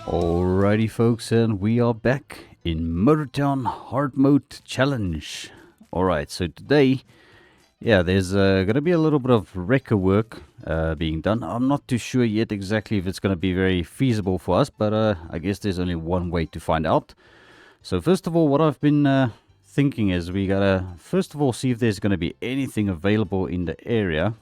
Alrighty folks, and we are back in Motortown Hard Mode Challenge. Alright, so today, there's going to be a little bit of wrecker work being done. I'm not too sure yet exactly if it's going to be very feasible for us, but I guess there's only one way to find out. So first of all, what I've been thinking is we got to first of all see if there's going to be anything available in the area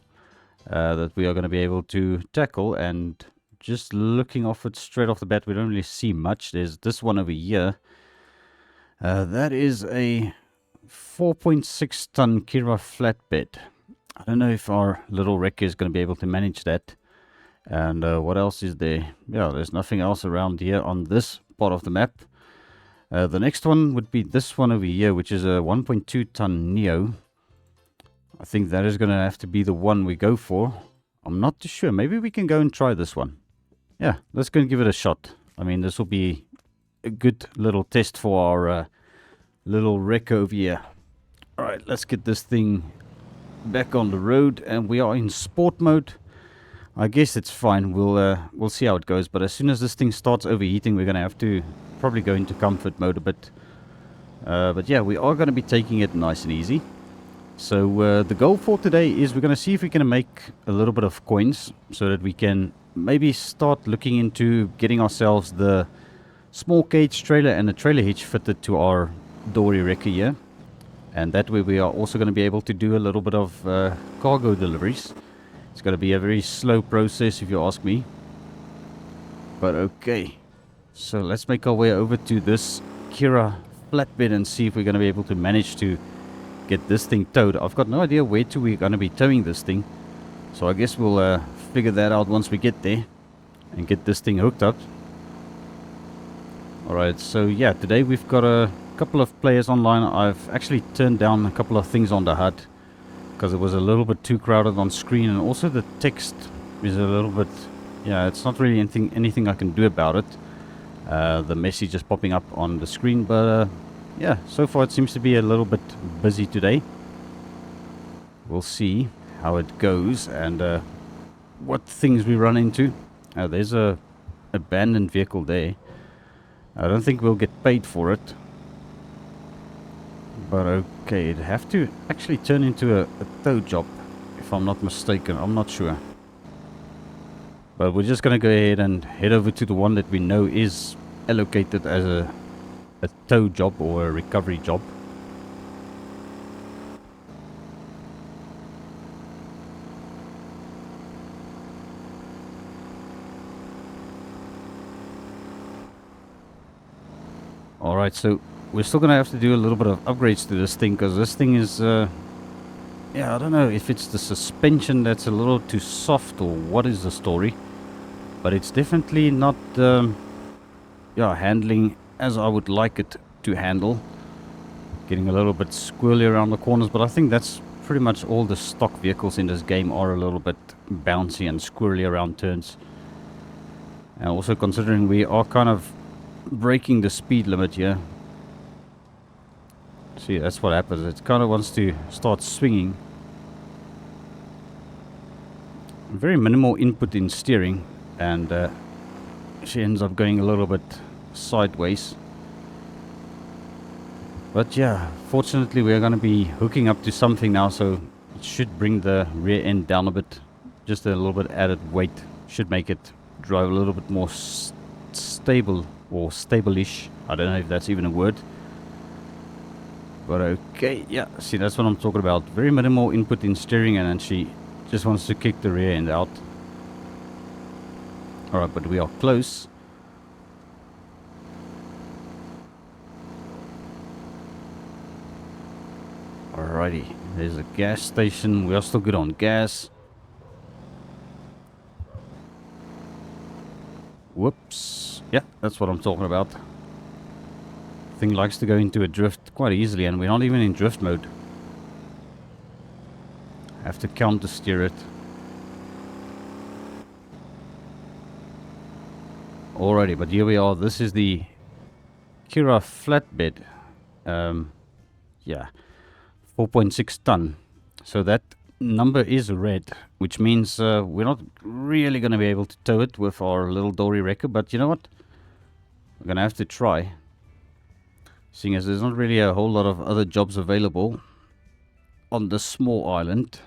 that we are going to be able to tackle. And just looking off it straight off the bat, we don't really see much. There's this one over here. That is a 4.6 ton Kira flatbed. I don't know if our little wrecker is going to be able to manage that. And what else is there? Yeah, there's nothing else around here on this part of the map. The next one would be this one over here, which is a 1.2 ton Neo. I think that is going to have to be the one we go for. I'm not too sure. Maybe we can go and try this one. Yeah, let's go and give it a shot. I mean, this will be a good little test for our little wrecker over here. Alright, let's get this thing back on the road, and we are in sport mode. I guess it's fine. We'll see how it goes, but as soon as this thing starts overheating, we're going to have to probably go into comfort mode a bit. But yeah, we are going to be taking it nice and easy. So the goal for today is we're going to see if we can make a little bit of coins so that we can maybe start looking into getting ourselves the small cage trailer and the trailer hitch fitted to our dory wrecker here. And that way we are also going to be able to do a little bit of cargo deliveries. It's going to be a very slow process if you ask me. But okay. So let's make our way over to this Kira flatbed and see if we're going to be able to manage to get this thing towed. I've got no idea where to we're going to be towing this thing. So I guess we'll figure that out once we get there and get this thing hooked up. Alright, so yeah, today we've got a couple of players online. I've actually turned down a couple of things on the HUD because it was a little bit too crowded on screen, and also the text is a little bit, yeah, it's not really anything I can do about it. The message is popping up on the screen, but yeah, so far it seems to be a little bit busy today. We'll see how it goes and what things we run into. There's a abandoned vehicle there. I don't think we'll get paid for it. But okay, it'd have to actually turn into a tow job, if I'm not mistaken. I'm not sure. But we're just going to go ahead and head over to the one that we know is allocated as a tow job or a recovery job. Alright, so we're still going to have to do a little bit of upgrades to this thing, because this thing is, yeah, I don't know if it's the suspension that's a little too soft or what is the story. But it's definitely not, yeah, handling as I would like it to handle. Getting a little bit squirrely around the corners, but I think that's pretty much all the stock vehicles in this game are a little bit bouncy and squirrely around turns. And also considering we are kind of breaking the speed limit here. See, that's what happens. It kind of wants to start swinging. Very minimal input in steering, and she ends up going a little bit sideways. But yeah, fortunately we are going to be hooking up to something now, so it should bring the rear end down a bit. Just a little bit added weight should make it drive a little bit more stable, or stable-ish. I don't know if that's even a word. But okay, yeah, see, that's what I'm talking about. Very minimal input in steering, and then she just wants to kick the rear end out. Alright, but we are close. Alrighty, there's a gas station. We are still good on gas. Whoops. Yeah, that's what I'm talking about. Thing likes to go into a drift quite easily, and we're not even in drift mode. Have to counter steer it. Alrighty, but here we are. This is the Kira flatbed. Yeah, 4.6 ton. So that number is red, which means we're not really going to be able to tow it with our little dory wrecker. But you know what? We're gonna have to try. Seeing as there's not really a whole lot of other jobs available on this small island.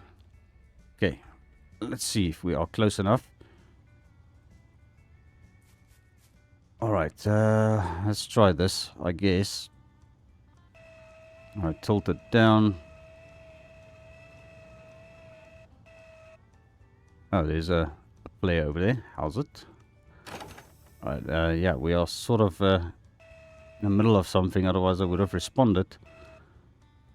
Okay, let's see if we are close enough. Alright, let's try this, I guess. Alright, tilt it down. Oh, there's a player over there. How's it? Alright, yeah, we are sort of in the middle of something, otherwise I would have responded.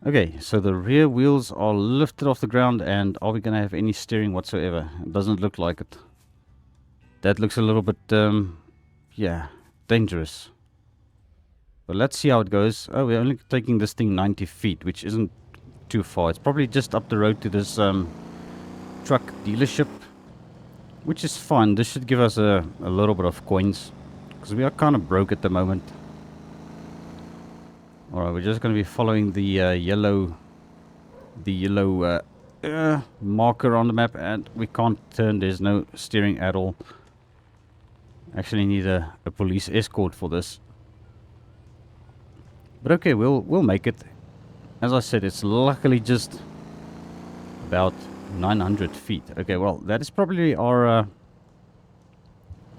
Okay, so the rear wheels are lifted off the ground, and are we going to have any steering whatsoever? It doesn't look like it. That looks a little bit, yeah, dangerous. But let's see how it goes. Oh, we're only taking this thing 90 feet, which isn't too far. It's probably just up the road to this truck dealership, which is fine. This should give us a little bit of coins, because we are kind of broke at the moment. Alright, we're just going to be following the yellow marker on the map, and we can't turn. There's no steering at all. Actually need a police escort for this. But okay, we'll make it. As I said, it's luckily just about 900 feet. Okay, well, that is probably our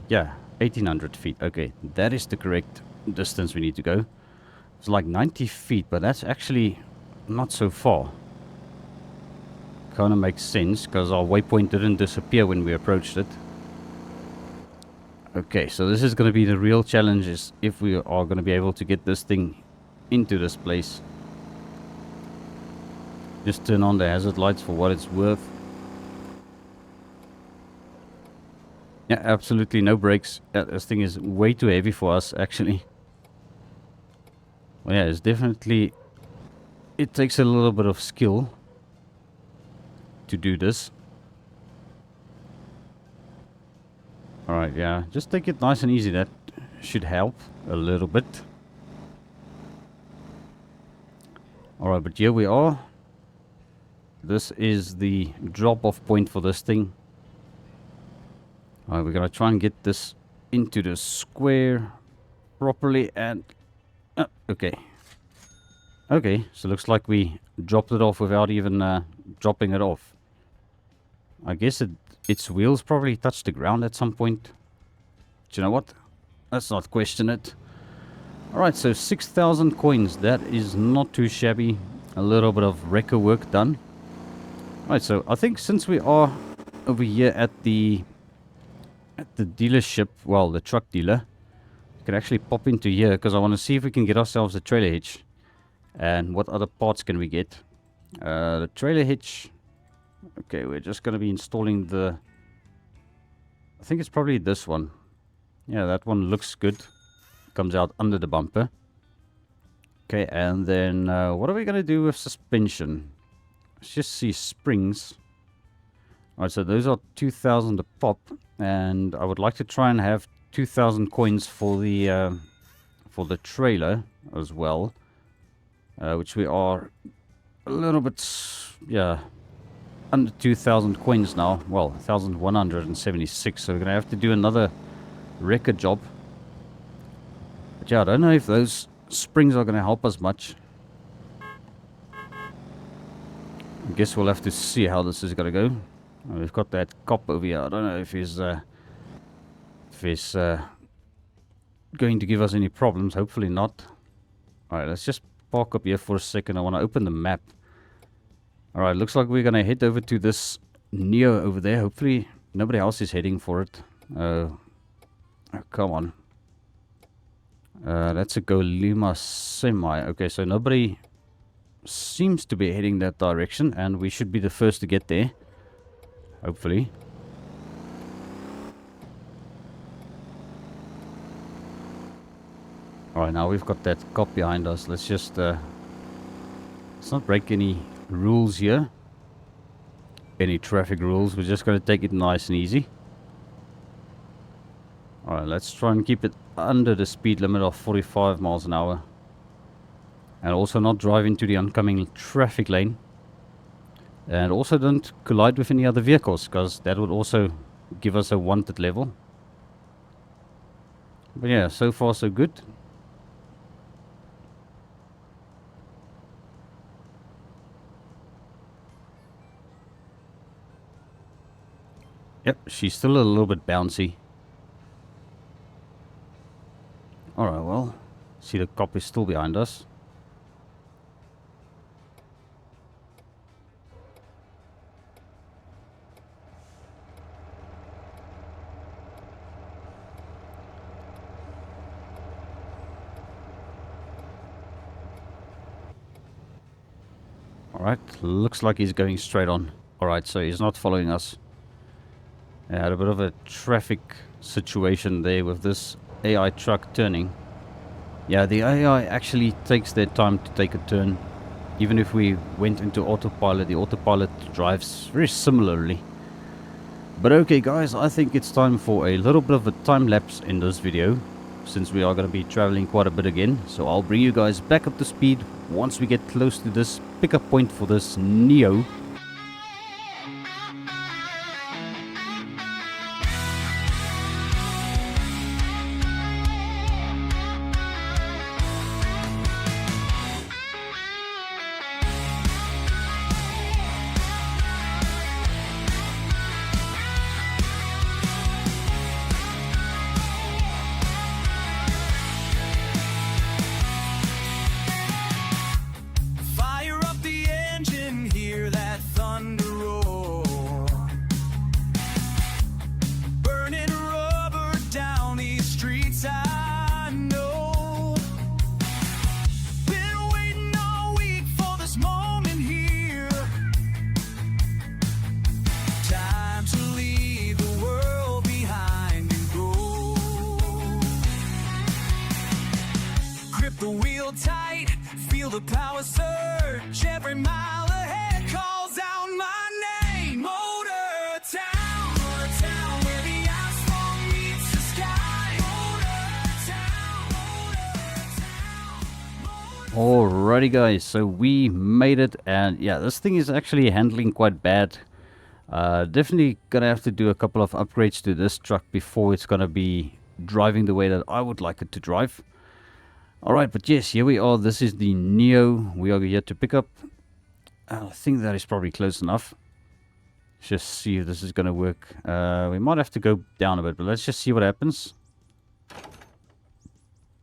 yeah, 1800 feet. Okay, that is the correct distance we need to go. It's like 90 feet, but that's actually not so far. Kind of makes sense, because our waypoint didn't disappear when we approached it. Okay, so this is going to be the real challenge, is if we are going to be able to get this thing into this place. Just turn on the hazard lights for what it's worth. Yeah, absolutely no brakes. This thing is way too heavy for us, actually. Well, yeah, it's definitely... It takes a little bit of skill to do this. Alright, yeah. Just take it nice and easy. That should help a little bit. Alright, but here we are. This is the drop-off point for this thing. Alright, we're gonna try and get this into the square properly, and... okay. Okay, so looks like we dropped it off without even dropping it off. I guess its wheels probably touched the ground at some point. But you know what? Let's not question it. Alright, so 6,000 coins. That is not too shabby. A little bit of wrecker work done. Alright, so I think since we are over here at the dealership, well, the truck dealer, we can actually pop into here, because I want to see if we can get ourselves a trailer hitch. And what other parts can we get? The trailer hitch. Okay, we're just going to be installing the... I think it's probably this one. Yeah, that one looks good. Comes out under the bumper. Okay, and then what are we going to do with suspension? Let's just see springs. Alright, so those are 2,000 a pop. And I would like to try and have 2,000 coins for the trailer as well. Which we are a little bit, yeah, under 2,000 coins now. Well, 1,176. So we're going to have to do another wrecker job. But yeah, I don't know if those springs are going to help us much. I guess we'll have to see how this is going to go. We've got that cop over here. I don't know if he's going to give us any problems. Hopefully not. Alright, let's just park up here for a second. I want to open the map. Alright, looks like we're going to head over to this Neo over there. Hopefully nobody else is heading for it. Oh, come on. That's a Golema semi. Okay, so nobody seems to be heading that direction, and we should be the first to get there. Hopefully. Alright, now we've got that cop behind us. Let's just let's not break any rules here. Any traffic rules. We're just going to take it nice and easy. Alright, let's try and keep it under the speed limit of 45 miles an hour. And also not drive into the oncoming traffic lane. And also don't collide with any other vehicles, because that would also give us a wanted level. But yeah, so far so good. Yep, she's still a little bit bouncy. Alright, well, see the cop is still behind us. Alright, looks like he's going straight on. Alright, so he's not following us. I had a bit of a traffic situation there with this AI truck turning. Yeah, the AI actually takes their time to take a turn. Even if we went into autopilot, the autopilot drives very similarly. But okay guys, I think it's time for a little bit of a time lapse in this video, since we are going to be traveling quite a bit again. So I'll bring you guys back up to speed once we get close to this pickup point for this Neo. The wheel tight, feel the power surge. Every mile ahead calls out my name. Motor town, where the asphalt meets the sky. Motor town. Alrighty guys, so we made it, and yeah, this thing is actually handling quite bad. Definitely gonna have to do a couple of upgrades to this truck before it's gonna be driving the way that I would like it to drive. Alright, but yes, here we are. This is the Neo we are yet to pick up. I think that is probably close enough. Let's just see if this is going to work. We might have to go down a bit, but let's just see what happens.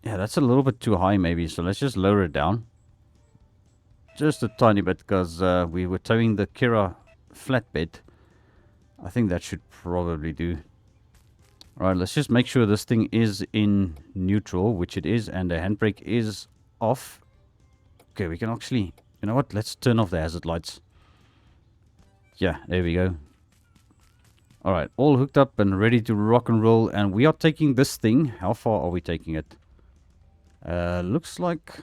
Yeah, that's a little bit too high maybe, so let's just lower it down. Just a tiny bit, because we were towing the Kira flatbed. I think that should probably do. Alright, let's just make sure this thing is in neutral, which it is, and the handbrake is off. Okay, we can actually... You know what? Let's turn off the hazard lights. Yeah, there we go. Alright, all hooked up and ready to rock and roll. And we are taking this thing. How far are we taking it? Looks like...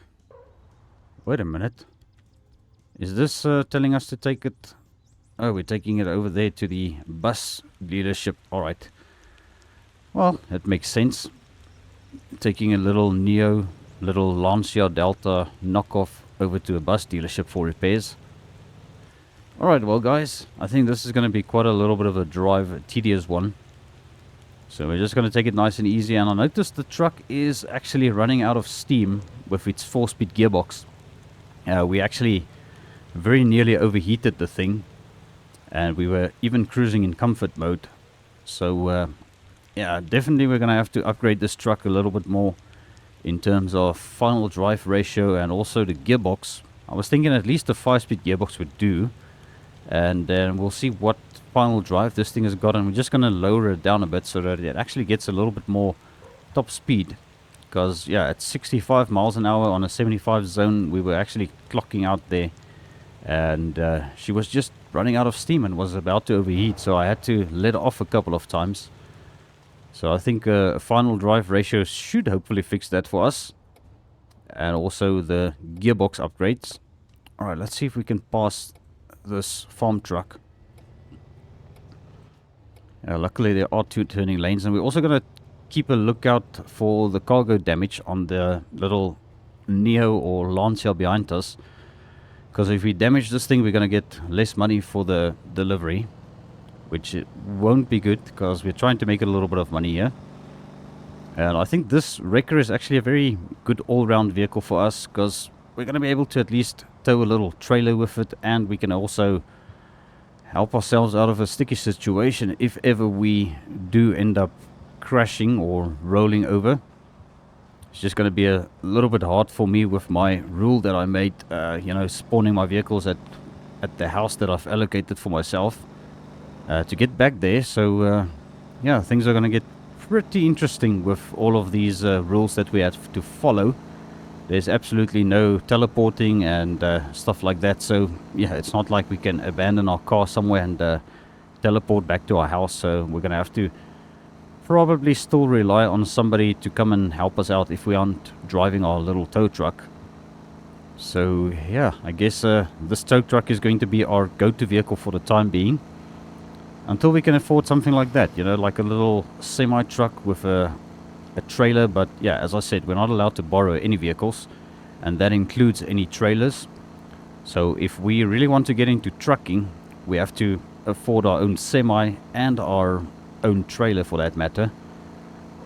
Wait a minute. Is this telling us to take it? Oh, we're taking it over there to the bus dealership. Alright. Well, that makes sense. Taking a little Neo, little Lancia Delta knockoff over to a bus dealership for repairs. Alright, well guys, I think this is going to be quite a little bit of a drive, a tedious one. So we're just going to take it nice and easy. And I noticed the truck is actually running out of steam with its 4-speed gearbox. We actually very nearly overheated the thing. And we were even cruising in comfort mode. So... yeah, definitely we're going to have to upgrade this truck a little bit more in terms of final drive ratio and also the gearbox. I was thinking at least a 5-speed gearbox would do. And then we'll see what final drive this thing has got. And we're just going to lower it down a bit so that it actually gets a little bit more top speed. Because, yeah, at 65 miles an hour on a 75 zone, we were actually clocking out there. And she was just running out of steam and was about to overheat. So I had to let off a couple of times. So I think a final drive ratio should hopefully fix that for us. And also the gearbox upgrades. Alright, let's see if we can pass this farm truck. Luckily there are 2 turning lanes. And we're also going to keep a lookout for the cargo damage on the little Neo or Lancia behind us. Because if we damage this thing, we're going to get less money for the delivery. Which it won't be good, because we're trying to make it a little bit of money here. And I think this wrecker is actually a very good all-round vehicle for us, because we're going to be able to at least tow a little trailer with it, and we can also help ourselves out of a sticky situation if ever we do end up crashing or rolling over. It's just going to be a little bit hard for me with my rule that I made, spawning my vehicles at the house that I've allocated for myself to get back there. So yeah, things are going to get pretty interesting with all of these rules that we have to follow. There's absolutely no teleporting and stuff like that. So yeah, it's not like we can abandon our car somewhere and teleport back to our house. So we're going to have to probably still rely on somebody to come and help us out if we aren't driving our little tow truck. So yeah, I guess this tow truck is going to be our go-to vehicle for the time being, until we can afford something like that, you know, like a little semi-truck with a trailer. But yeah, as I said, we're not allowed to borrow any vehicles, and that includes any trailers. So if we really want to get into trucking, we have to afford our own semi and our own trailer for that matter.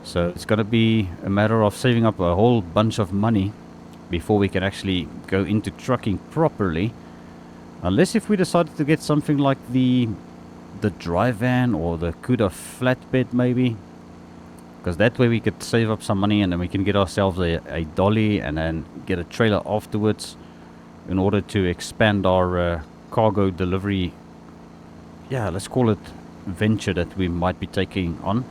So it's going to be a matter of saving up a whole bunch of money before we can actually go into trucking properly, unless if we decided to get something like the dry van or the Cuda flatbed maybe, because that way we could save up some money, and then we can get ourselves a dolly and then get a trailer afterwards in order to expand our cargo delivery, yeah, let's call it venture that we might be taking on.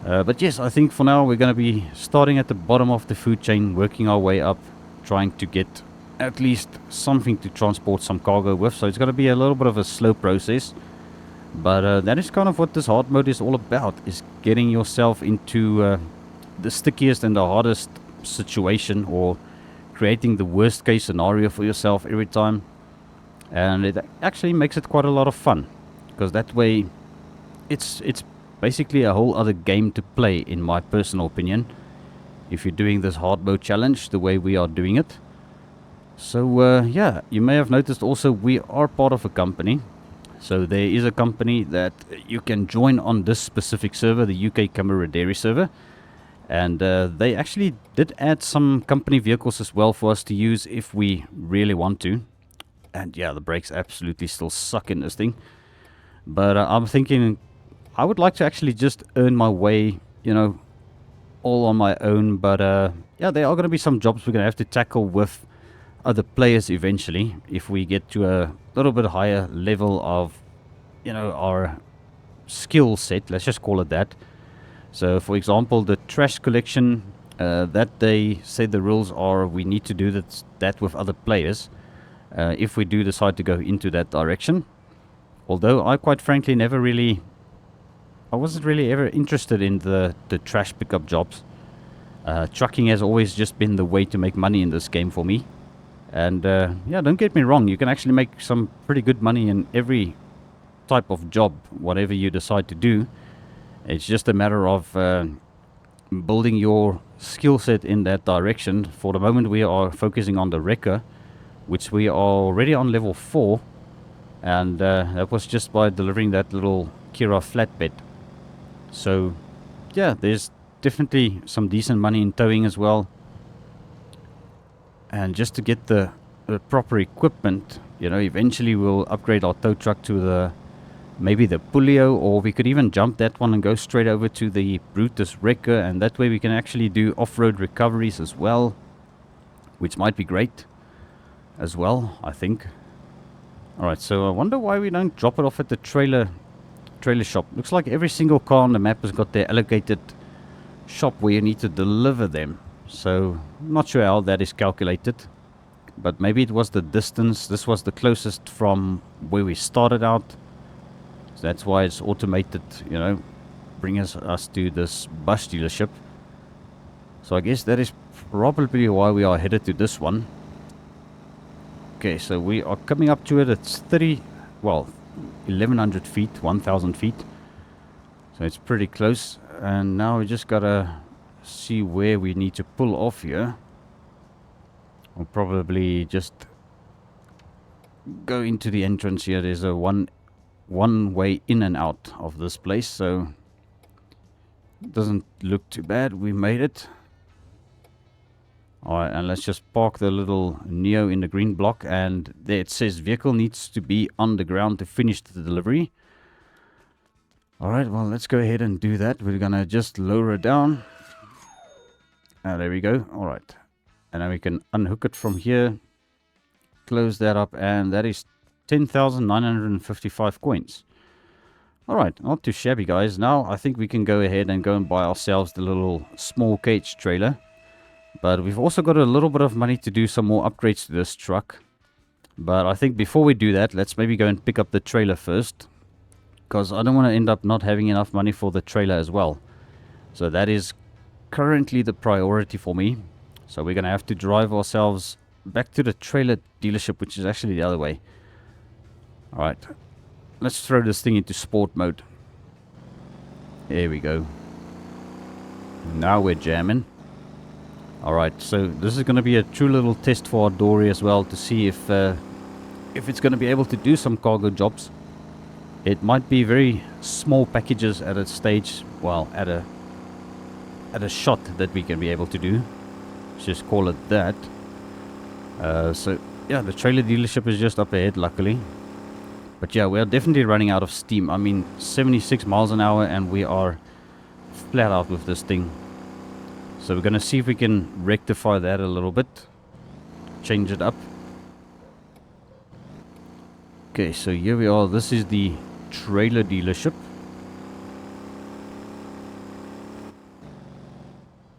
But yes, I think for now we're going to be starting at the bottom of the food chain, working our way up, trying to get at least something to transport some cargo with. So it's going to be a little bit of a slow process. But that is kind of what this hard mode is all about, is getting yourself into the stickiest and the hardest situation, or creating the worst case scenario for yourself every time. And it actually makes it quite a lot of fun, because that way it's basically a whole other game to play, in my personal opinion, if you're doing this hard mode challenge the way we are doing it. So yeah, you may have noticed also we are part of a company. So there is a company that you can join on this specific server, the UK Camaraderie server. And they actually did add some company vehicles as well for us to use if we really want to. And yeah, the brakes absolutely still suck in this thing. But I'm thinking I would like to actually just earn my way, you know, all on my own. But yeah, there are going to be some jobs we're going to have to tackle with other players eventually, if we get to a little bit higher level of, you know, our skill set, let's just call it that. So for example, the trash collection, that they say the rules are we need to do that with other players if we do decide to go into that direction. Although I quite frankly I wasn't really ever interested in the trash pickup jobs. Trucking has always just been the way to make money in this game for me. And yeah, don't get me wrong, you can actually make some pretty good money in every type of job, whatever you decide to do. It's just a matter of building your skill set in that direction. For the moment we are focusing on the wrecker, which we are already on level 4. And that was just by delivering that little Kira flatbed. So yeah, there's definitely some decent money in towing as well. And just to get the proper equipment, you know, eventually we'll upgrade our tow truck to maybe the Pulio, or we could even jump that one and go straight over to the Brutus wrecker, and that way we can actually do off-road recoveries as well, which might be great as well, I think. Alright, so I wonder why we don't drop it off at the trailer shop. Looks like every single car on the map has got their allocated shop where you need to deliver them. So I'm not sure how that is calculated, but maybe it was the distance. This was the closest from where we started out, so that's why it's automated, you know, bring us to this bus dealership. So I guess that is probably why we are headed to this one. Okay, so we are coming up to it. It's 1100 feet, 1000 feet, so it's pretty close. And now we just gotta see where we need to pull off here. We'll probably just go into the entrance here. There's a one way in and out of this place, so Doesn't look too bad. We made it. Alright, and let's just park the little Neo in the green block, and there it says vehicle needs to be on the ground to finish the delivery. Alright, well, let's go ahead and do that. We're gonna just lower it down. There we go. Alright, and then we can unhook it from here, close that up, and that is 10,955 coins. Alright, not too shabby, guys. Now I think we can go ahead and go and buy ourselves the little small cage trailer. But we've also got a little bit of money to do some more upgrades to this truck. But I think before we do that, let's maybe go and pick up the trailer first. Because I don't want to end up not having enough money for the trailer as well. So that is currently the priority for me. So we're going to have to drive ourselves back to the trailer dealership, which is actually the other way. Alright, let's throw this thing into sport mode. There we go. Now we're jamming. Alright, so this is going to be a true little test for our dory as well, to see if it's going to be able to do some cargo jobs. It might be very small packages at a stage, well, at a shot that we can be able to do. Let's just call it that. So yeah, the trailer dealership is just up ahead, luckily. But yeah, we are definitely running out of steam. I mean, 76 miles an hour and we are flat out with this thing. So we're going to see if we can rectify that a little bit. Change it up. Okay, so here we are. This is the trailer dealership.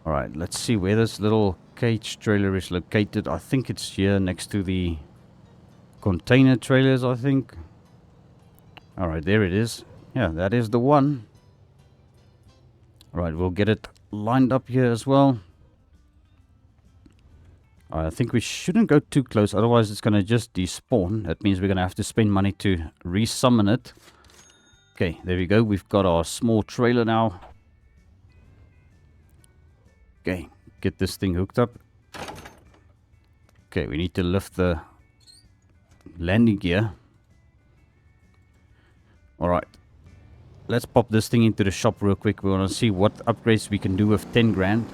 Alright, let's see where this little cage trailer is located. I think it's here next to the container trailers, I think. Alright, there it is. Yeah, that is the one. Alright, we'll get it lined up here as well. I think we shouldn't go too close, otherwise it's going to just despawn. That means we're going to have to spend money to resummon it. Okay, there we go. We've got our small trailer now. Okay, get this thing hooked up. Okay, we need to lift the landing gear. Alright, let's pop this thing into the shop real quick. We want to see what upgrades we can do with 10 grand.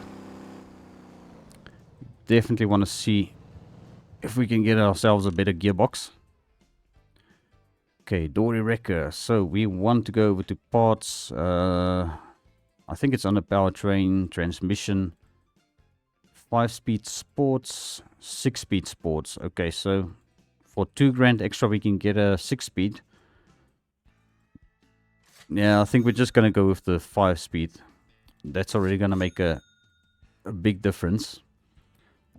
Definitely want to see if we can get ourselves a better gearbox. Okay, dory wrecker. So we want to go over to parts. I think it's on the powertrain, transmission, 5-speed sports, 6-speed sports. Okay, so for 2 grand extra we can get a 6-speed. Yeah, I think we're just going to go with the 5-speed. That's already going to make a big difference.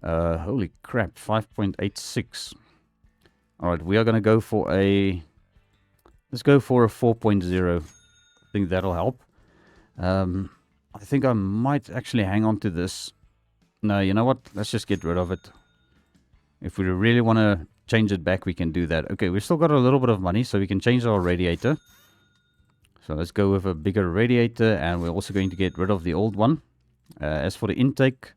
Holy crap, 5.86. Alright, we are going to go for a... Let's go for a 4.0. I think that'll help. I think I might actually hang on to this. No, you know what? Let's just get rid of it. If we really want to change it back, we can do that. Okay, we've still got a little bit of money, so we can change our radiator. So let's go with a bigger radiator, and we're also going to get rid of the old one. As for the intake,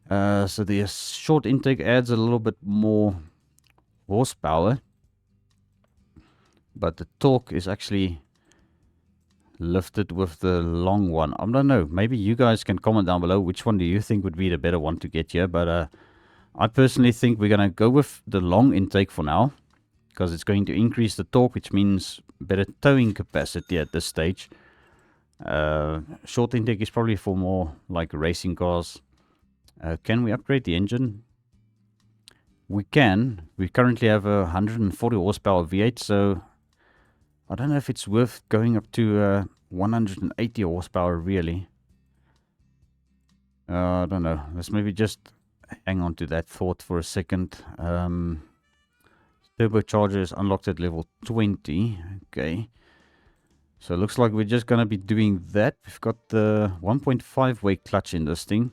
so the short intake adds a little bit more horsepower, but the torque is actually lifted with the long one. I don't know, maybe you guys can comment down below which one do you think would be the better one to get here, but I personally think we're going to go with the long intake for now, because it's going to increase the torque, which means better towing capacity at this stage. Short intake is probably for more like racing cars. Can we upgrade the engine? We can. We currently have a 140 horsepower V8, so I don't know if it's worth going up to 180 horsepower really. I don't know. Let's maybe just hang on to that thought for a second. Turbocharger is unlocked at level 20. Okay. So it looks like we're just going to be doing that. We've got the 1.5 way clutch in this thing.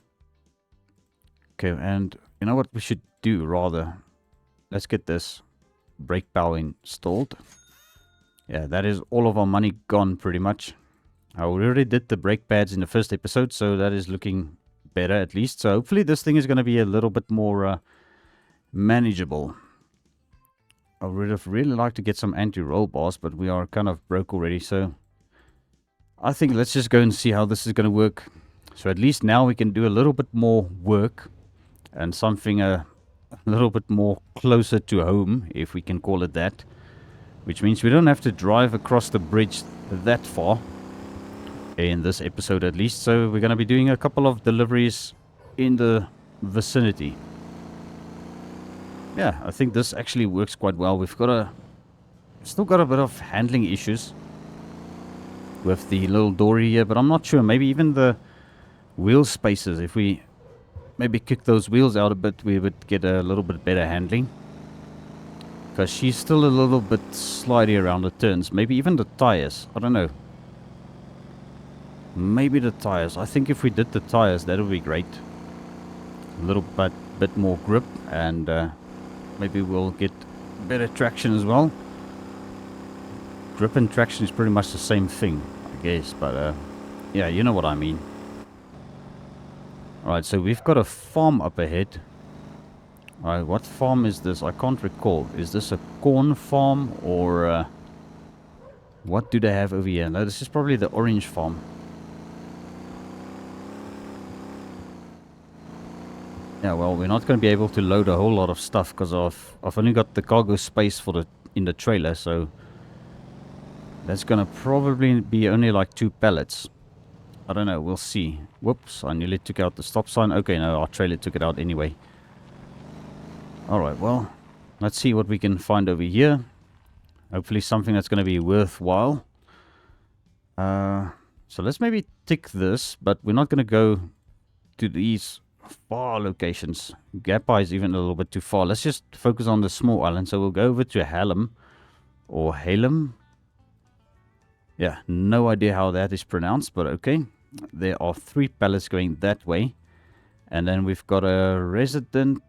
Okay, and you know what we should do rather? Let's get this brake power installed. Yeah, that is all of our money gone pretty much. We already did the brake pads in the first episode, so that is looking better at least. So hopefully this thing is going to be a little bit more manageable. I would have really liked to get some anti-roll bars, but we are kind of broke already, so I think let's just go and see how this is going to work. So at least now we can do a little bit more work and something a little bit more closer to home, if we can call it that. Which means we don't have to drive across the bridge that far in this episode at least. So we're going to be doing a couple of deliveries in the vicinity. Yeah, I think this actually works quite well. We've got still got a bit of handling issues with the little dory here, but I'm not sure. Maybe even the wheel spaces, if we maybe kick those wheels out a bit, we would get a little bit better handling. Because she's still a little bit slidey around the turns. Maybe even the tires. I don't know. Maybe the tires. I think if we did the tires, that would be great. A little bit more grip, and maybe we'll get better traction as well. Grip and traction is pretty much the same thing, I guess. But yeah, you know what I mean. Alright, so we've got a farm up ahead. Alright, what farm is this? I can't recall. Is this a corn farm or what do they have over here? No, this is probably the orange farm. Yeah, well, we're not going to be able to load a whole lot of stuff because I've only got the cargo space for in the trailer, so that's going to probably be only like 2 pallets. I don't know, we'll see. Whoops, I nearly took out the stop sign. Okay, no, our trailer took it out anyway. Alright, well, let's see what we can find over here. Hopefully something that's going to be worthwhile. So let's maybe tick this, but we're not going to go to these far locations. Gappa is even a little bit too far. Let's just focus on the small island. So we'll go over to Hallam or Halem. Yeah, no idea how that is pronounced, but okay. There are 3 pallets going that way. And then we've got a resident.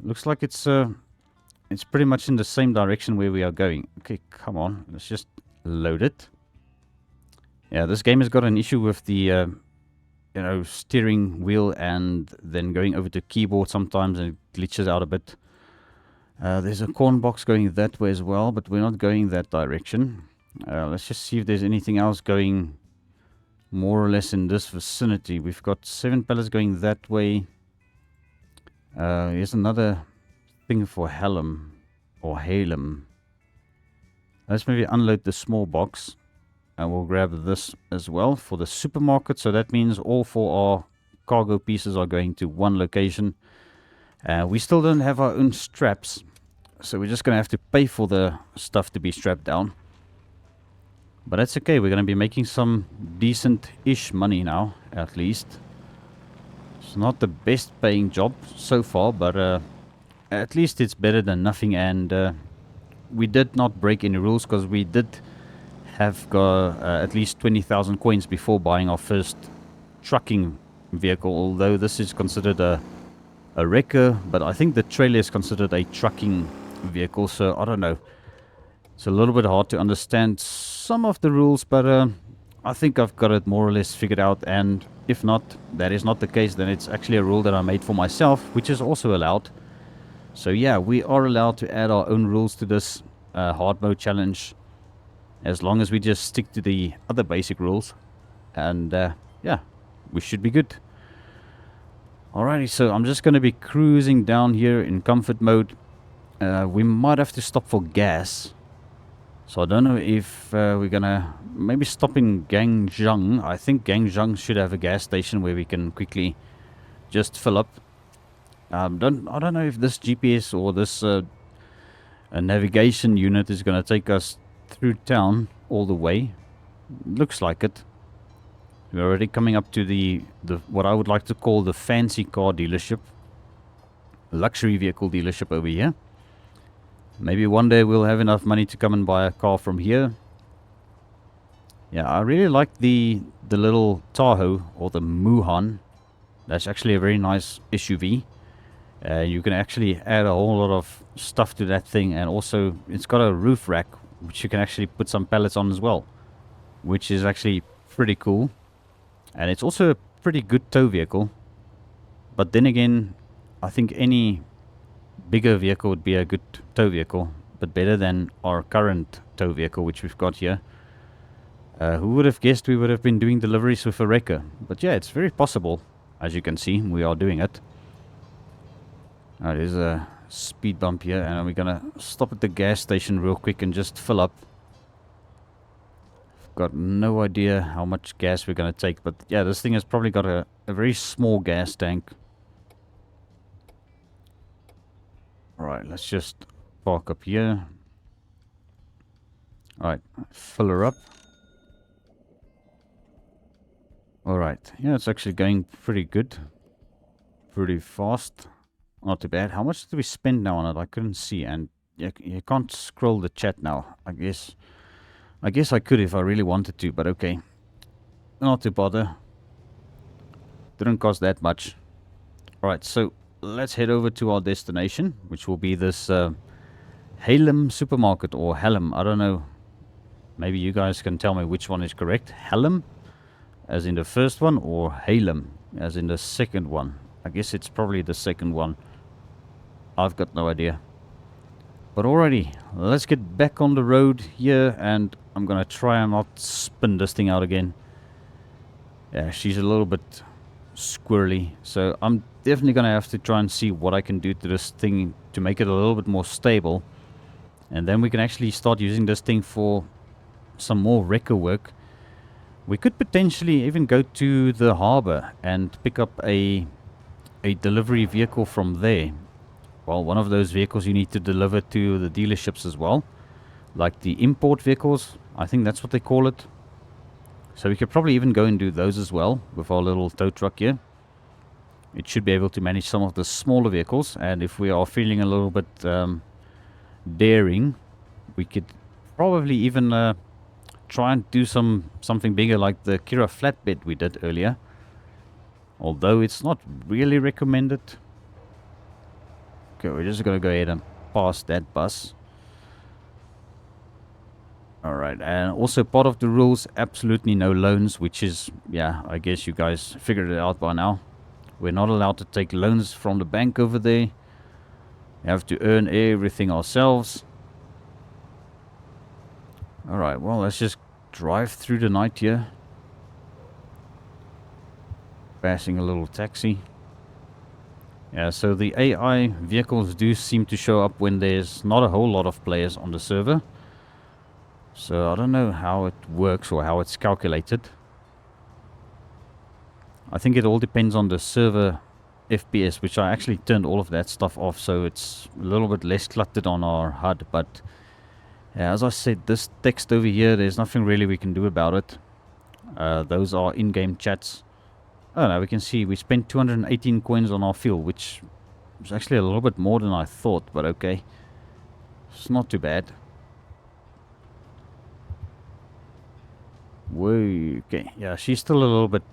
Looks like it's pretty much in the same direction where we are going. Okay, come on. Let's just load it. Yeah, this game has got an issue with the steering wheel and then going over to keyboard sometimes, and it glitches out a bit. There's a corn box going that way as well, but we're not going that direction. Let's just see if there's anything else going more or less in this vicinity. We've got 7 pallets going that way. Here's another thing for Hallam or Halem. Let's maybe unload the small box. And we'll grab this as well for the supermarket. So that means all 4 our cargo pieces are going to one location. We still don't have our own straps. So we're just going to have to pay for the stuff to be strapped down. But that's okay. We're going to be making some decent-ish money now, at least. It's not the best paying job so far, but at least it's better than nothing. And we did not break any rules because we did have got at least 20,000 coins before buying our first trucking vehicle, although this is considered a wrecker, but I think the trailer is considered a trucking vehicle, so I don't know. It's a little bit hard to understand some of the rules, but I think I've got it more or less figured out, and if not, that is not the case, then it's actually a rule that I made for myself, which is also allowed. So yeah, we are allowed to add our own rules to this hard mode challenge, as long as we just stick to the other basic rules. And yeah, we should be good. Alrighty, so I'm just going to be cruising down here in comfort mode. We might have to stop for gas. So I don't know if we're going to maybe stop in Gangzheng. I think Gangzheng should have a gas station where we can quickly just fill up. I don't know if this GPS or this a navigation unit is going to take us through town all the way. Looks like it. We're already coming up to the what I would like to call the fancy car dealership, luxury vehicle dealership over here. Maybe one day we'll have enough money to come and buy a car from here. Yeah, I really like the little Tahoe or the Muhan. That's actually a very nice SUV. You can actually add a whole lot of stuff to that thing, and also it's got a roof rack which you can actually put some pallets on as well, which is actually pretty cool. And it's also a pretty good tow vehicle. But then again, I think any bigger vehicle would be a good tow vehicle, but better than our current tow vehicle which we've got here. Who would have guessed we would have been doing deliveries with a wrecker? But yeah, it's very possible. As you can see, we are doing it. There's a speed bump here, and we're gonna stop at the gas station real quick and just fill up. Got no idea how much gas we're gonna take, but yeah, this thing has probably got a very small gas tank. Alright, let's just park up here. Alright, fill her up. Alright, yeah, it's actually going pretty good. Pretty fast. Not too bad. How much did we spend now on it? I couldn't see, and you can't scroll the chat now. I guess I could if I really wanted to, but okay. Not to bother. Didn't cost that much. Alright, so let's head over to our destination, which will be this Halem supermarket, or Halem, I don't know. Maybe you guys can tell me which one is correct. Halem, as in the first one, or Halem, as in the second one. I guess it's probably the second one. I've got no idea. But alrighty, let's get back on the road here, and I'm gonna try and not spin this thing out again. Yeah, she's a little bit squirrely, so I'm definitely gonna have to try and see what I can do to this thing to make it a little bit more stable, and then we can actually start using this thing for some more wrecker work. We could potentially even go to the harbor and pick up a delivery vehicle from there. Well, one of those vehicles you need to deliver to the dealerships as well, like the import vehicles. I think that's what they call it. So we could probably even go and do those as well with our little tow truck here. It should be able to manage some of the smaller vehicles, and if we are feeling a little bit daring, we could probably even try and do something bigger, like the Kira flatbed we did earlier. Although it's not really recommended. Okay, we're just going to go ahead and pass that bus. Alright, and also part of the rules, absolutely no loans, which is, yeah, I guess you guys figured it out by now. We're not allowed to take loans from the bank over there. We have to earn everything ourselves. Alright, well, let's just drive through the night here. Passing a little taxi. Yeah, so the AI vehicles do seem to show up when there's not a whole lot of players on the server. So I don't know how it works or how it's calculated. I think it all depends on the server FPS, which I actually turned all of that stuff off, so it's a little bit less cluttered on our HUD. But yeah, as I said, this text over here, there's nothing really we can do about it. Those are in-game chats. Oh no, we can see we spent 218 coins on our fuel, which is actually a little bit more than I thought, but okay. It's not too bad. Whoa, okay. Yeah, she's still a little bit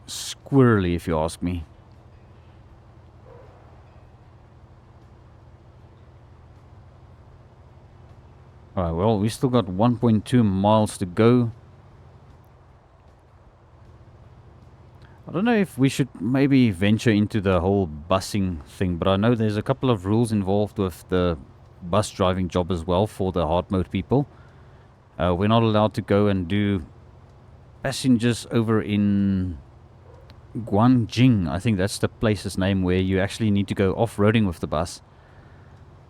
squirrely, if you ask me. Alright, well, we still got 1.2 miles to go. I don't know if we should maybe venture into the whole busing thing, but I know there's a couple of rules involved with the bus driving job as well for the hard mode people. We're not allowed to go and do passengers over in Guanjing. I think that's the place's name where you actually need to go off-roading with the bus.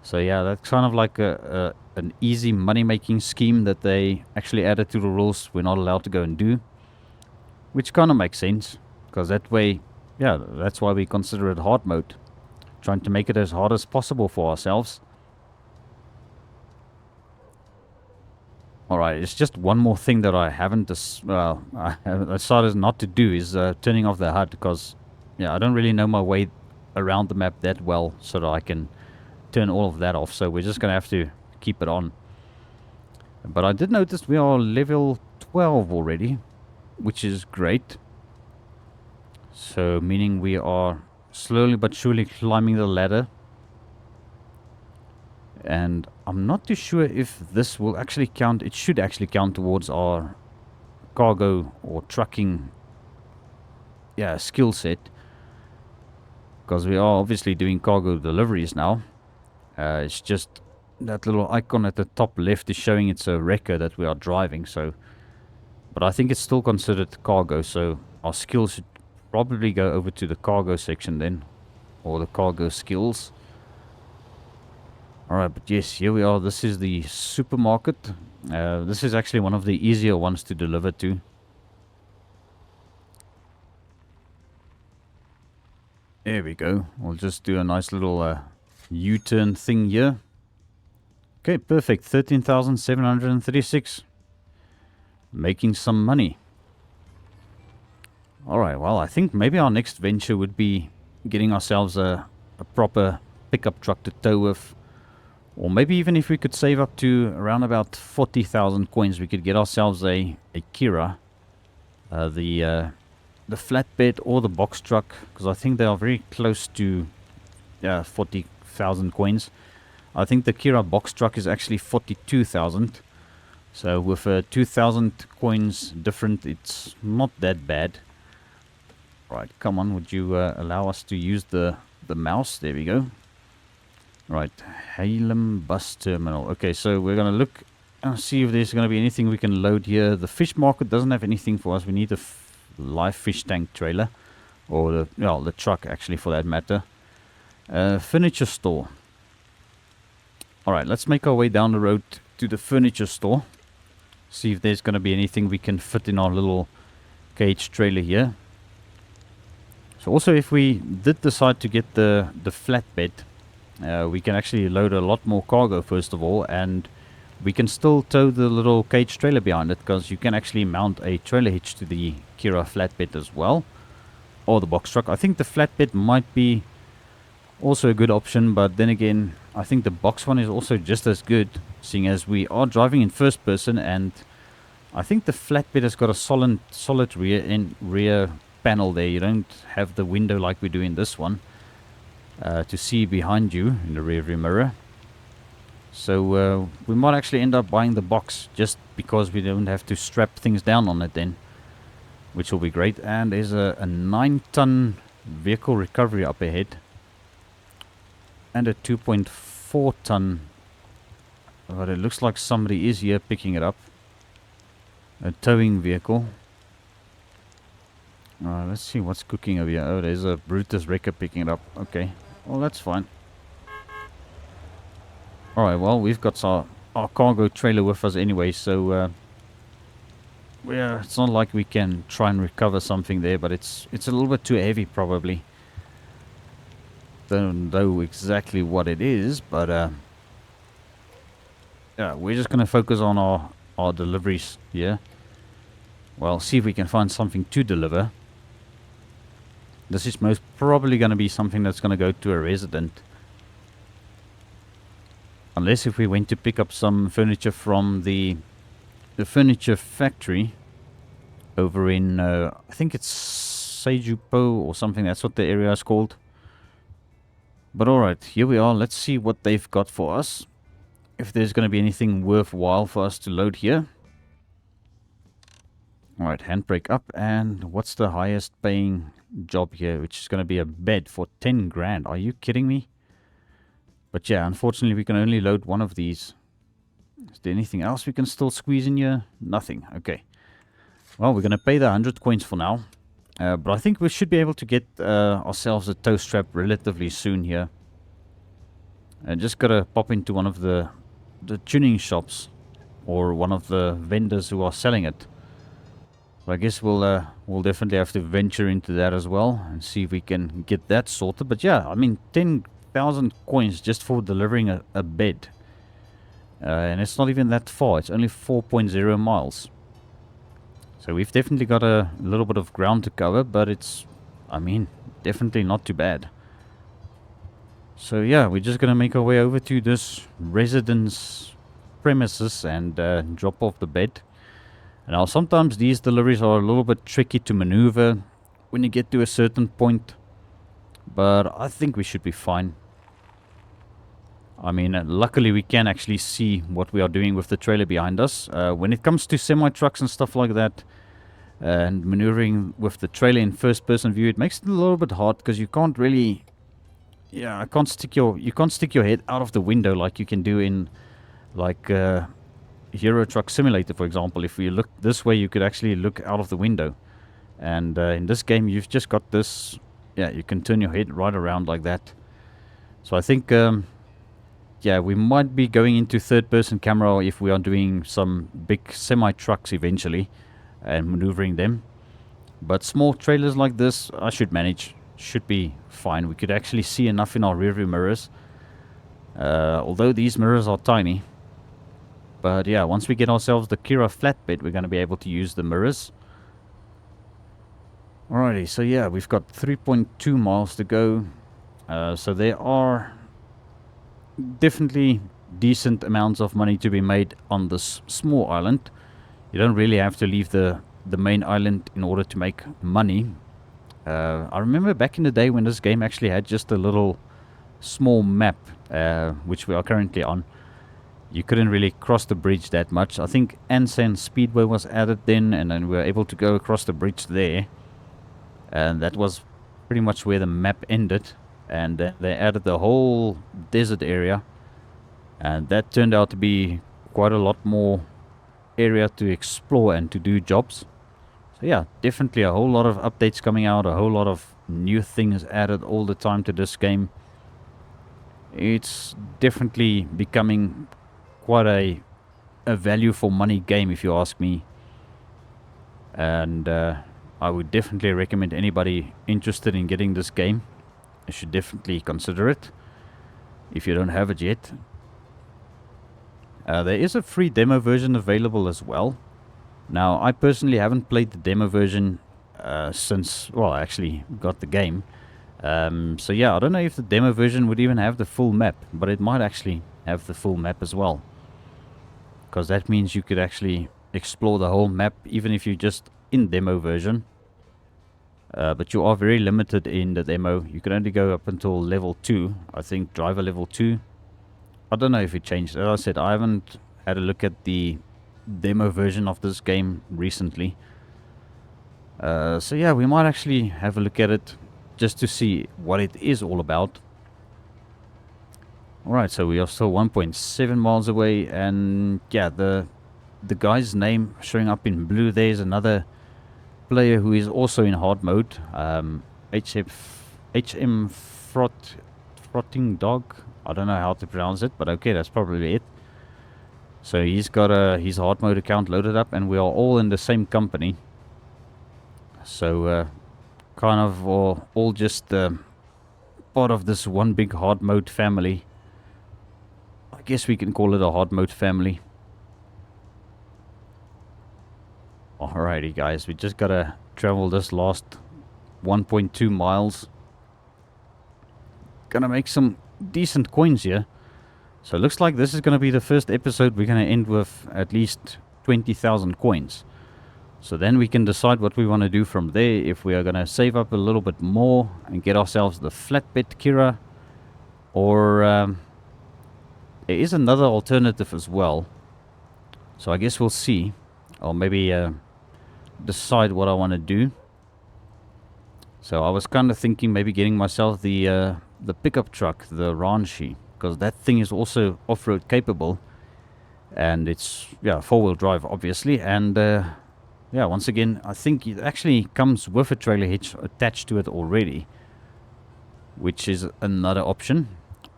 So yeah, that's kind of like an easy money-making scheme that they actually added to the rules we're not allowed to go and do. Which kind of makes sense. Because that way, yeah, that's why we consider it hard mode. Trying to make it as hard as possible for ourselves. Alright, it's just one more thing that I haven't, I decided not to do is turning off the HUD. Because, yeah, I don't really know my way around the map that well so that I can turn all of that off. So we're just going to have to keep it on. But I did notice we are level 12 already, which is great. So, meaning we are slowly but surely climbing the ladder. And I'm not too sure if this will actually count. It should actually count towards our cargo or trucking, yeah, skill set. Because we are obviously doing cargo deliveries now. It's just that little icon at the top left is showing it's a wrecker that we are driving. So But I think it's still considered cargo, so our skills should probably go over to the cargo section then, or the cargo skills. Alright, but yes, here we are. This is the supermarket. This is actually one of the easier ones to deliver to. There we go. We'll just do a nice little U-turn thing here. Okay, perfect. 13,736. Making some money. Alright, well, I think maybe our next venture would be getting ourselves a proper pickup truck to tow with. Or maybe even if we could save up to around about 40,000 coins, we could get ourselves a Kira. The flatbed or the box truck, because I think they are very close to 40,000 coins. I think the Kira box truck is actually 42,000. So with 2,000 coins different, it's not that bad. Right, come on, would you allow us to use the mouse? There we go. Right, Halem bus terminal. Okay, so we're going to look and see if there's going to be anything we can load here. The fish market doesn't have anything for us. We need a live fish tank trailer, or the truck actually, for that matter. Furniture store. Alright, let's make our way down the road to the furniture store. See if there's going to be anything we can fit in our little cage trailer here. So also, if we did decide to get the flatbed, we can actually load a lot more cargo first of all, and we can still tow the little cage trailer behind it, because you can actually mount a trailer hitch to the Kira flatbed as well, or the box truck. I think the flatbed might be also a good option, but then again, I think the box one is also just as good, seeing as we are driving in first person, and I think the flatbed has got a solid rear panel there. You don't have the window like we do in this one to see behind you in the rear view mirror. So we might actually end up buying the box just because we don't have to strap things down on it then, which will be great. And there's a 9-ton vehicle recovery up ahead, and a 2.4-ton, but it looks like somebody is here picking it up. A towing vehicle. Let's see what's cooking over here. Oh, there's a Brutus wrecker picking it up. Okay, well, that's fine. Alright, well, we've got our cargo trailer with us anyway, so yeah, it's not like we can try and recover something there, but it's a little bit too heavy probably. Don't know exactly what it is, but yeah, we're just going to focus on our deliveries here. Well, see if we can find something to deliver. This is most probably going to be something that's going to go to a resident. Unless if we went to pick up some furniture from the furniture factory over in, I think it's Seijupo or something. That's what the area is called. But alright, here we are. Let's see what they've got for us. If there's going to be anything worthwhile for us to load here. Alright, handbrake up. And what's the highest paying job here? Which is going to be a bed for 10 grand. Are you kidding me? But yeah, unfortunately we can only load one of these. Is there anything else we can still squeeze in here? Nothing. Okay. Well, we're going to pay the 100 coins for now. But I think we should be able to get ourselves a tow strap relatively soon here. And just got to pop into one of the tuning shops, or one of the vendors who are selling it. So I guess we'll definitely have to venture into that as well and see if we can get that sorted. But yeah, I mean, 10,000 coins just for delivering a bed. And it's not even that far. It's only 4.0 miles. So we've definitely got a little bit of ground to cover, but it's, I mean, definitely not too bad. So yeah, we're just going to make our way over to this residence premises and drop off the bed. Now, sometimes these deliveries are a little bit tricky to maneuver when you get to a certain point, but I think we should be fine. I mean, luckily we can actually see what we are doing with the trailer behind us. When it comes to semi-trucks and stuff like that, and maneuvering with the trailer in first-person view, it makes it a little bit hard because you can't really, yeah, you can't stick your head out of the window like you can do in, like, Euro Truck Simulator, for example, if we look this way, you could actually look out of the window. And in this game, you've just got this, yeah, you can turn your head right around like that. So I think, yeah, we might be going into third-person camera if we are doing some big semi-trucks eventually and maneuvering them. But small trailers like this, I should manage. Should be fine. We could actually see enough in our rearview mirrors. Although these mirrors are tiny. But yeah, once we get ourselves the Kira flatbed, we're going to be able to use the mirrors. Alrighty, so yeah, we've got 3.2 miles to go. So there are definitely decent amounts of money to be made on this small island. You don't really have to leave the main island in order to make money. I remember back in the day when this game actually had just a little small map, which we are currently on. You couldn't really cross the bridge that much. I think Ansan Speedway was added then, and then we were able to go across the bridge there. And that was pretty much where the map ended. And they added the whole desert area. And that turned out to be quite a lot more area to explore and to do jobs. So yeah, definitely a whole lot of updates coming out, a whole lot of new things added all the time to this game. It's definitely becoming quite a value for money game, if you ask me. And I would definitely recommend anybody interested in getting this game, you should definitely consider it if you don't have it yet. There is a free demo version available as well. Now, I personally haven't played the demo version since, well, I actually got the game. So yeah, I don't know if the demo version would even have the full map, but it might actually have the full map as well. Because that means you could actually explore the whole map, even if you're just in demo version. But you are very limited in the demo. You can only go up until level 2, I think, driver level 2. I don't know if it changed. As I said, I haven't had a look at the demo version of this game recently. So yeah, we might actually have a look at it just to see what it is all about. Alright, so we are still 1.7 miles away, and yeah, the guy's name showing up in blue, there's another player who is also in hard mode. HM Frotting Dog. I don't know how to pronounce it, but okay, that's probably it. So he's got his hard mode account loaded up, and we are all in the same company. So kind of all just part of this one big hard mode family. I guess we can call it a hard mode family. Alrighty guys, we just gotta travel this last 1.2 miles. Gonna make some decent coins here. So it looks like this is gonna be the first episode we're gonna end with at least 20,000 coins. So then we can decide what we want to do from there. If we are gonna save up a little bit more and get ourselves the flatbed Kira, or there is another alternative as well. So I guess we'll see. Or maybe decide what I want to do. So I was kind of thinking maybe getting myself the pickup truck, the Ranchi, because that thing is also off-road capable, and it's, yeah, four-wheel drive obviously, and yeah, once again, I think it actually comes with a trailer hitch attached to it already, which is another option.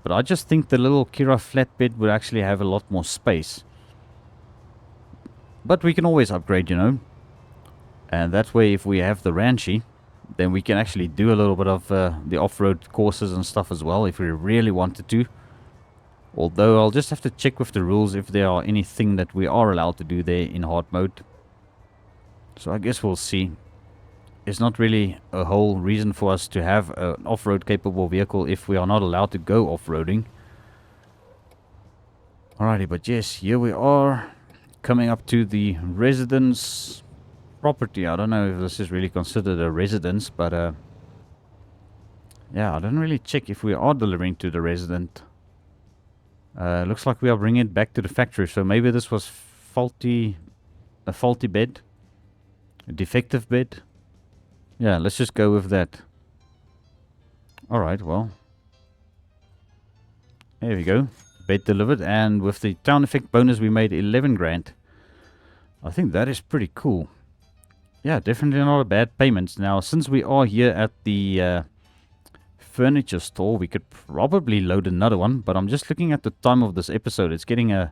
But I just think the little Kira flatbed would actually have a lot more space. But we can always upgrade, you know. And that way, if we have the Ranchi, then we can actually do a little bit of the off-road courses and stuff as well, if we really wanted to. Although I'll just have to check with the rules if there are anything that we are allowed to do there in hard mode. So I guess we'll see. There's not really a whole reason for us to have an off-road capable vehicle if we are not allowed to go off-roading. Alrighty, but yes, here we are, coming up to the residence property. I don't know if this is really considered a residence, but yeah, I don't really check if we are delivering to the resident. Looks like we are bringing it back to the factory, so maybe this was a faulty bed. A defective bed? Yeah, let's just go with that. Alright, well. There we go. bed delivered, and with the town effect bonus we made 11 grand. I think that is pretty cool. Yeah, definitely not a bad payment. Now, since we are here at the furniture store, we could probably load another one, but I'm just looking at the time of this episode. It's getting a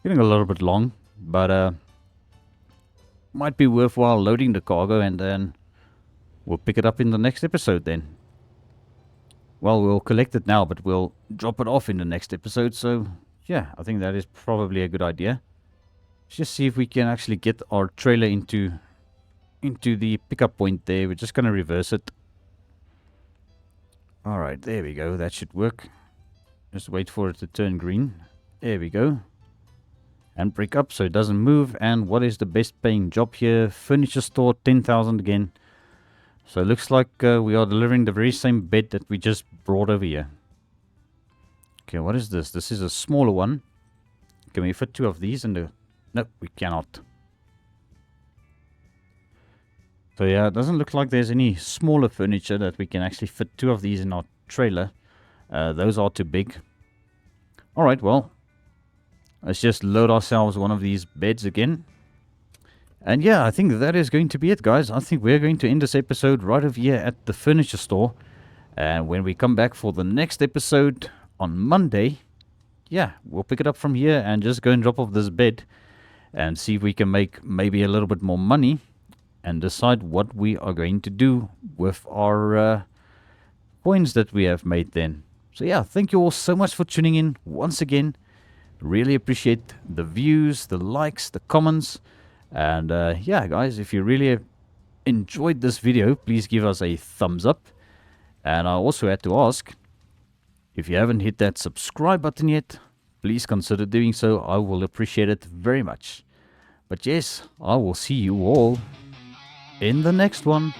little bit long, but might be worthwhile loading the cargo, and then we'll pick it up in the next episode then. Well, we'll collect it now, but we'll drop it off in the next episode. So, yeah, I think that is probably a good idea. Let's just see if we can actually get our trailer into the pickup point there. We're just going to reverse it. Alright, there we go. That should work. Just wait for it to turn green. There we go. And break up so it doesn't move. And what is the best paying job here? Furniture store, 10,000 again. So it looks like we are delivering the very same bed that we just brought over here. Okay, what is this? This is a smaller one. Can we fit 2 of these in the... Nope, we cannot. So yeah, it doesn't look like there's any smaller furniture that we can actually fit 2 of these in our trailer. Those are too big. Alright, well, let's just load ourselves one of these beds again. And yeah, I think that is going to be it, guys. I think we're going to end this episode right over here at the furniture store. And when we come back for the next episode on Monday, yeah, we'll pick it up from here and just go and drop off this bed and see if we can make maybe a little bit more money and decide what we are going to do with our coins that we have made then. So yeah, thank you all so much for tuning in once again. Really appreciate the views, the likes, the comments. And yeah, guys, if you really enjoyed this video, please give us a thumbs up. And I also had to ask, if you haven't hit that subscribe button yet, please consider doing so. I will appreciate it very much. But yes, I will see you all in the next one.